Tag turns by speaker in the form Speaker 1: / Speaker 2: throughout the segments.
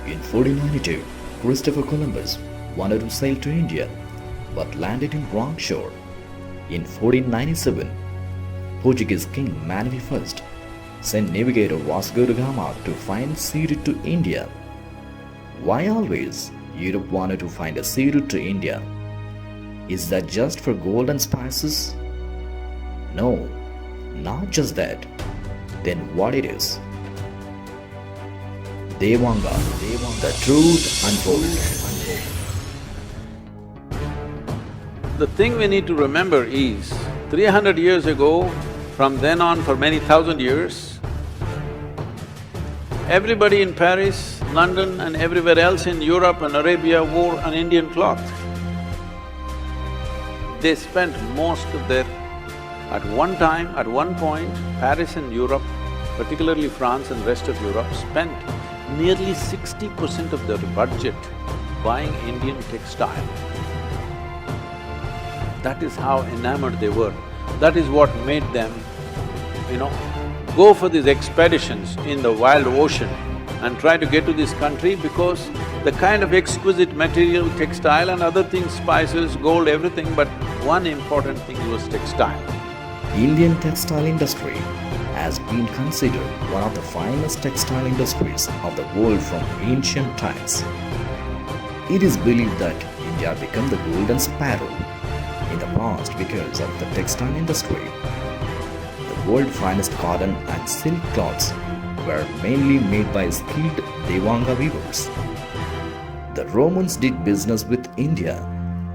Speaker 1: In 1492, Christopher Columbus wanted to sail to India but landed in wrong shore. In 1497, Portuguese King Manuel I sent navigator Vasco da Gama to find sea route to India. Why always Europe wanted to find a sea route to India? Is that just for gold and spices? No, not just that. Then what it is? Devanga, the truth unfolded.
Speaker 2: The thing we need to remember is, 300 years ago, from then on for many thousand years, everybody in Paris, London and everywhere else in Europe and Arabia wore an Indian cloth. They spent most of their… At one time, at one point, Paris and Europe, particularly France and rest of Europe, spent nearly 60% of their budget buying Indian textile. That is how enamored they were. That is what made them, go for these expeditions in the wild ocean and try to get to this country, because the kind of exquisite material, textile and other things, spices, gold, everything, but one important thing was textile.
Speaker 1: Indian textile industry has been considered one of the finest textile industries of the world from ancient times. It is believed that India became the golden sparrow in the past because of the textile industry. The world's finest cotton and silk cloths were mainly made by skilled Devanga weavers. The Romans did business with India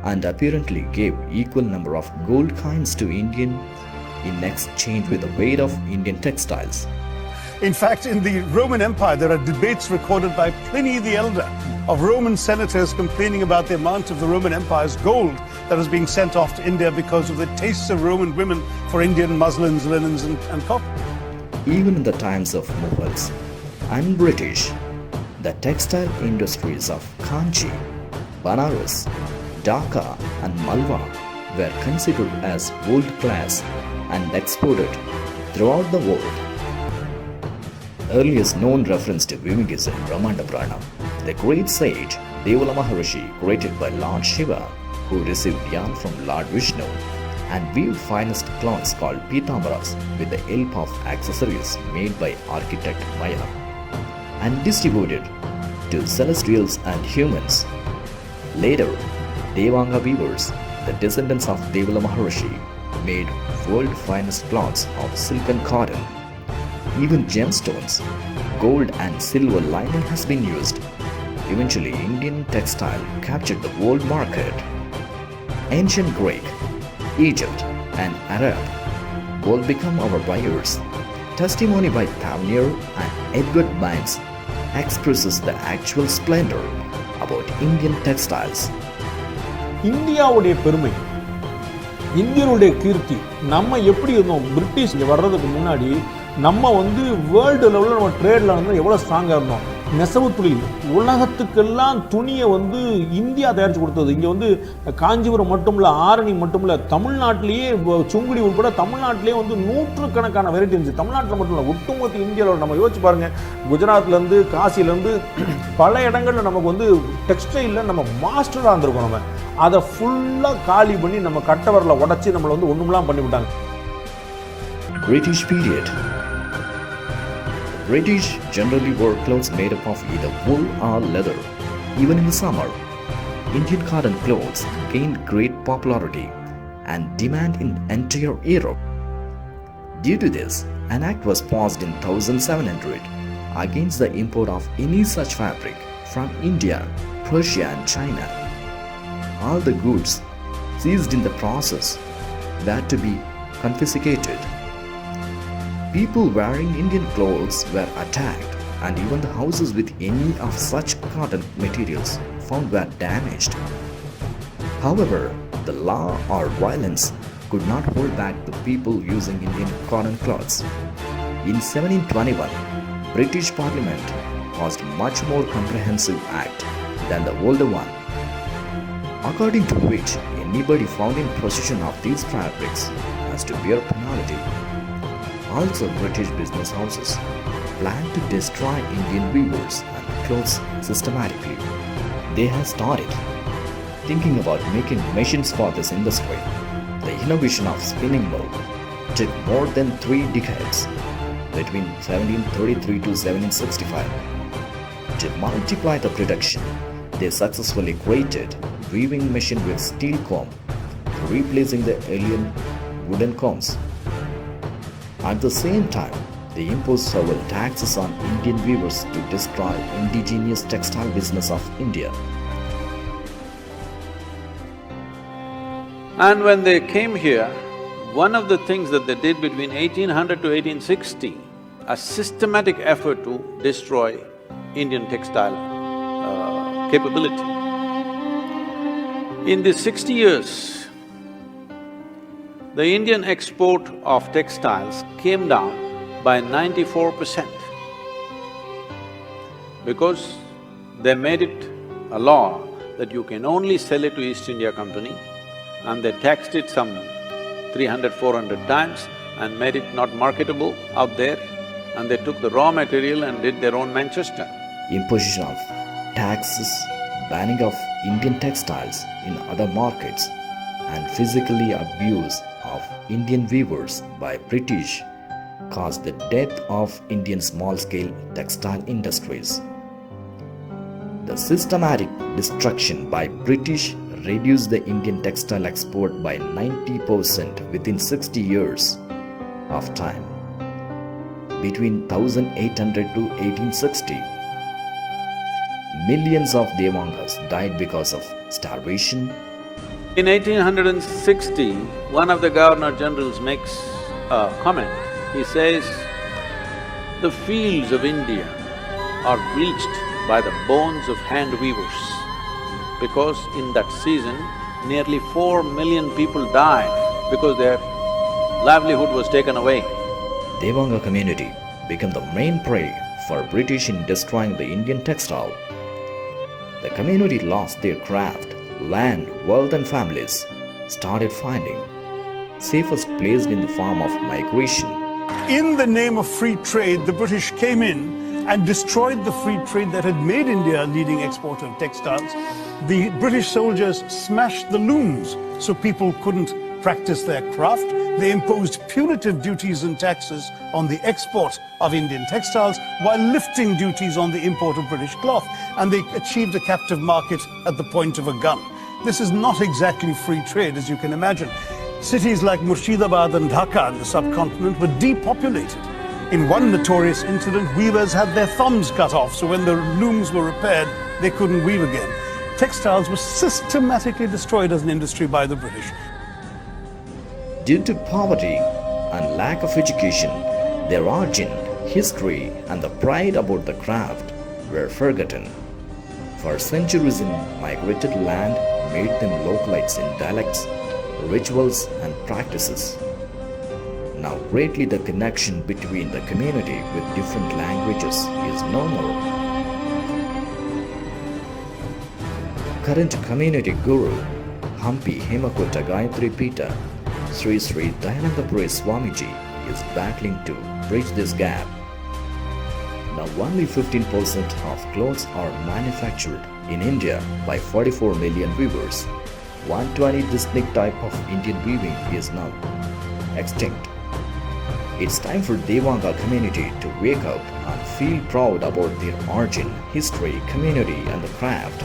Speaker 1: and apparently gave equal number of gold coins to Indian in exchange with the weight of Indian textiles.
Speaker 3: In fact, in the Roman Empire, there are debates recorded by Pliny the Elder of Roman senators complaining about the amount of the Roman Empire's gold that was being sent off to India because of the tastes of Roman women for Indian muslins, linens and cotton.
Speaker 1: Even in the times of Mughals and British, the textile industries of Kanchi, Banaras, Dhaka and Malwa were considered as world-class and exported throughout the world. Earliest known reference to weaving is in Brahmanda Purana. The great sage Devala Maharishi, created by Lord Shiva, who received yarn from Lord Vishnu and weaved finest cloths called Pitambaras with the help of accessories made by architect Maya and distributed to celestials and humans. Later, Devanga weavers, the descendants of Devala Maharishi, made world finest cloths of silk and cotton. Even gemstones, gold and silver lining has been used. Eventually, Indian textile captured the world market. Ancient Greek, Egypt and Arab both become our buyers. Testimony by Tavernier and Edward Banks expresses the actual splendor about Indian textiles.
Speaker 4: இந்தியாவுடைய பெருமை, இந்தியருடைய கீர்த்தி, நம்ம எப்படி இருந்தோம் British இங்கே வர்றதுக்கு முன்னாடி, நம்ம world லெவலில் நம்ம ட்ரேடில் எவ்வளோ ஸ்ட்ராங்காக இருந்தோம். நெசவு தொழில் உலகத்துக்கெல்லாம் துணியை இந்தியா தயாரித்து கொடுத்தது. இங்கே காஞ்சிபுரம் மட்டும் இல்லை, ஆரணி மட்டும் இல்லை, தமிழ்நாட்டிலேயே சுங்குடி உட்பட தமிழ்நாட்டிலே நூற்றுக்கணக்கான வெரைட்டி இருந்துச்சு. தமிழ்நாட்டில் மட்டும் இல்லை, ஒட்டுமொத்த இந்தியாவில் நம்ம யோசிச்சு பாருங்கள். குஜராத்லேருந்து காசிலேருந்து பல இடங்களில் நமக்கு டெக்ஸ்டைலில் நம்ம மாஸ்டராக இருந்திருக்கோம். நம்ம அதை ஃபுல்லாக காலி பண்ணி நம்ம கட்டவரில் உடச்சி நம்மளை ஒன்றுமெல்லாம் பண்ணிவிட்டாங்க.
Speaker 1: British period. British generally wore clothes made up of either wool or leather. Even in the summer, Indian cotton clothes gained great popularity and demand in entire Europe. Due to this, an act was passed in 1700 against the import of any such fabric from India, Persia and China. All the goods seized in the process were to be confiscated. People wearing Indian clothes were attacked, and even the houses with any of such cotton materials found were damaged. However, the law or violence could not hold back the people using Indian cotton cloths. In 1721, British Parliament passed much more comprehensive act than the older one, according to which anybody found in possession of these fabrics has to bear penalty. Also, British business houses planned to destroy Indian weavers and clothes systematically. They have started thinking about making machines for this industry. The innovation of spinning mill took more than 3 decades, between 1733 to 1765. To multiply the production, they successfully created weaving machine with steel comb, replacing the alien wooden combs. At the same time, they imposed several taxes on Indian weavers to destroy indigenous textile business of India.
Speaker 2: And when they came here, one of the things that they did between 1800 to 1860, a systematic effort to destroy Indian textile capability. In the 60 years, the Indian export of textiles came down by 94% because they made it a law that you can only sell it to East India Company, and they taxed it some 300–400 times and made it not marketable out there, and they took the raw material and did their own Manchester.
Speaker 1: Imposition of taxes, banning of Indian textiles in other markets, and physically abuse of Indian weavers by British caused the death of Indian small-scale textile industries. The systematic destruction by British reduced the Indian textile export by 90% within 60 years of time. Between 1800 to 1860, millions of Devangas died because of starvation.
Speaker 2: In 1860, one of the Governor-Generals makes a comment. He says, "The fields of India are bleached by the bones of hand weavers, because in that season, nearly 4 million people died because their livelihood was taken away."
Speaker 1: Devanga community became the main prey for British in destroying the Indian textile. The community lost their craft, land, wealth and families, started finding safest place in the form of migration.
Speaker 3: In the name of free trade, the British came in and destroyed the free trade that had made India a leading exporter of textiles. The British soldiers smashed the looms so people couldn't practice their craft. They imposed punitive duties and taxes on the export of Indian textiles while lifting duties on the import of British cloth, and they achieved a captive market at the point of a gun. This is not exactly free trade, as you can imagine. Cities like Murshidabad and Dhaka in the subcontinent were depopulated. In one notorious incident, weavers had their thumbs cut off, so when the looms were repaired, they couldn't weave again. Textiles were systematically destroyed as an industry by the British.
Speaker 1: Due to poverty and lack of education, their origin, history and the pride about the craft were forgotten. For centuries in migrated land made them localites in dialects, rituals and practices. Now greatly the connection between the community with different languages is no more. Current community guru, Hampi Hemakota Gayatri Pita, Sri Sri Dayanandapuri Swamiji is battling to bridge this gap. Now only 15% of clothes are manufactured in India by 44 million weavers. 120 distinct type of Indian weaving is now extinct. It's time for Devanga community to wake up and feel proud about their origin, history, community and the craft.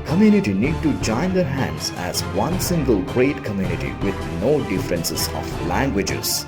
Speaker 1: Community need to join their hands as one single great community with no differences of languages,